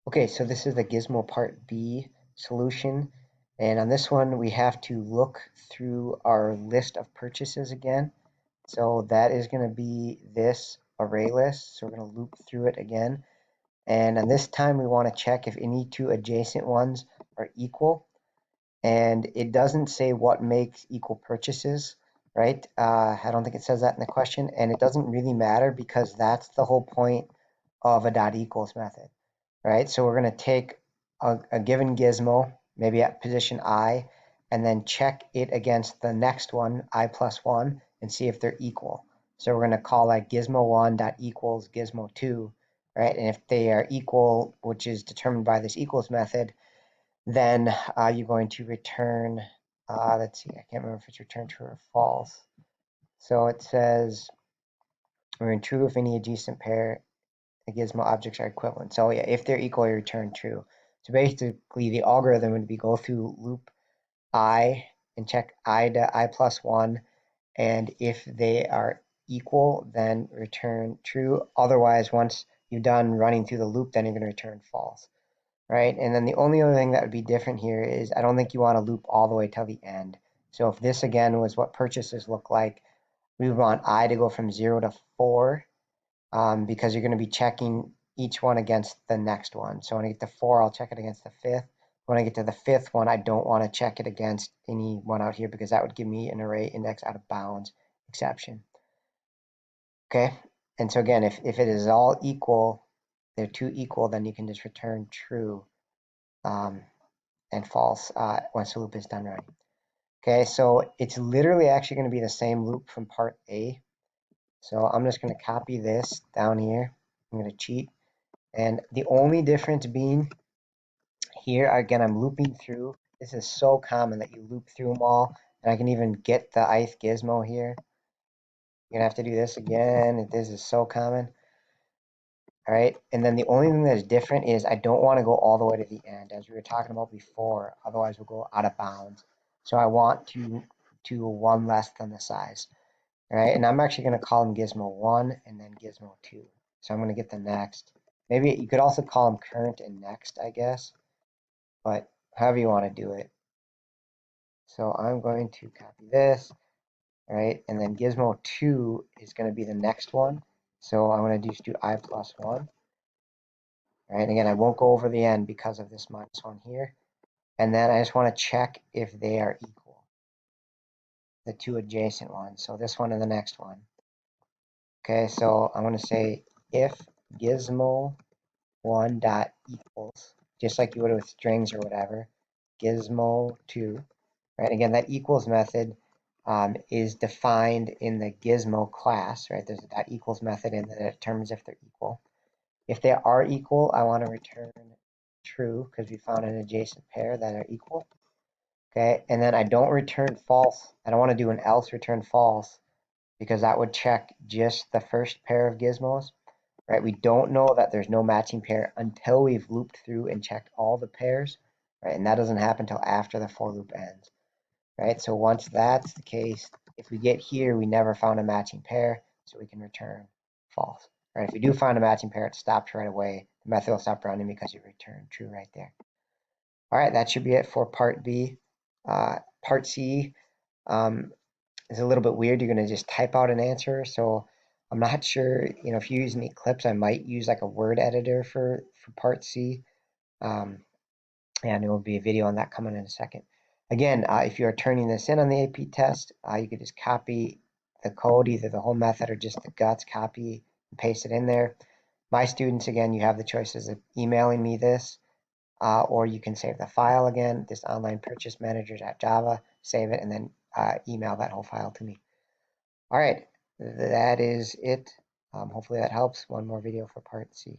Okay, so this is the Gizmo Part B solution. And on this one, we have to look through our list of purchases again. So that is going to be this array list. So we're going to loop through it again. And on this time, we want to check if any two adjacent ones are equal. And it doesn't say what makes equal purchases, right? I don't think it says that in the question. And it doesn't really matter because that's the whole point of a dot equals method, right? So we're going to take a given gizmo, maybe at position I, and then check it against the next one, I plus 1, and see if they're equal. So we're going to call that gizmo1 dot equals gizmo2, right? And if they are equal, which is determined by this equals method, then you're going to return, let's see, I can't remember if it's return true or false. So it says, return true if any adjacent pair the gizmo objects are equivalent. So yeah, if they're equal, you return true. So basically the algorithm would be go through loop I and check I to I plus 1. And if they are equal, then return true. Otherwise, once you're done running through the loop, then you're going to return false, right? And then the only other thing that would be different here is I don't think you want to loop all the way till the end. So if this again was what purchases look like, we would want I to go from 0 to 4, because you're going to be checking each one against the next one. So when I get to 4, I'll check it against the fifth. When I get to the fifth one, I don't want to check it against any one out here because that would give me an array index out of bounds exception. Okay, and so again, if it is all equal, they're two equal, then you can just return true, and false once the loop is done running. Okay, so it's literally actually going to be the same loop from part A. So I'm just going to copy this down here. I'm going to cheat. And the only difference being here, again, I'm looping through. This is so common that you loop through them all. And I can even get the ith gizmo here. You're going to have to do this again. This is so common. All right. And then the only thing that is different is I don't want to go all the way to the end, as we were talking about before. Otherwise, we'll go out of bounds. So I want to one less than the size. All right. And I'm actually going to call them gizmo 1 and then gizmo 2. So I'm going to get the next. Maybe you could also call them current and next, I guess. But however you want to do it. So I'm going to copy this, right? And then gizmo 2 is going to be the next one. So I'm going to just do I plus 1, right? And again, I won't go over the end because of this minus 1 here. And then I just want to check if they are equal, the two adjacent ones. So this one and the next one. Okay, so I'm going to say if gizmo1 dot equals, just like you would with strings or whatever, gizmo2. Right? Again, that equals method is defined in the gizmo class, right? There's a dot equals method in that determines if they're equal. If they are equal, I want to return true because we found an adjacent pair that are equal. Okay, and then I don't return false. I don't want to do an else return false because that would check just the first pair of gizmos, right? We don't know that there's no matching pair until we've looped through and checked all the pairs, right? And that doesn't happen until after the for loop ends. Right? So once that's the case, if we get here, we never found a matching pair, so we can return false. Right? If we do find a matching pair, it stops right away. The method will stop running because you return true right there. All right, that should be it for part B. Part C is a little bit weird. You're going to just type out an answer. So I'm not sure, if you're using Eclipse, I might use like a word editor for part C. And there will be a video on that coming in a second. Again, if you are turning this in on the AP test, you could just copy the code, either the whole method or just the guts, copy and paste it in there. My students, again, you have the choices of emailing me this, or you can save the file again, this online purchase manager.java, save it, and then email that whole file to me. All right, that is it. Hopefully that helps. One more video for part C.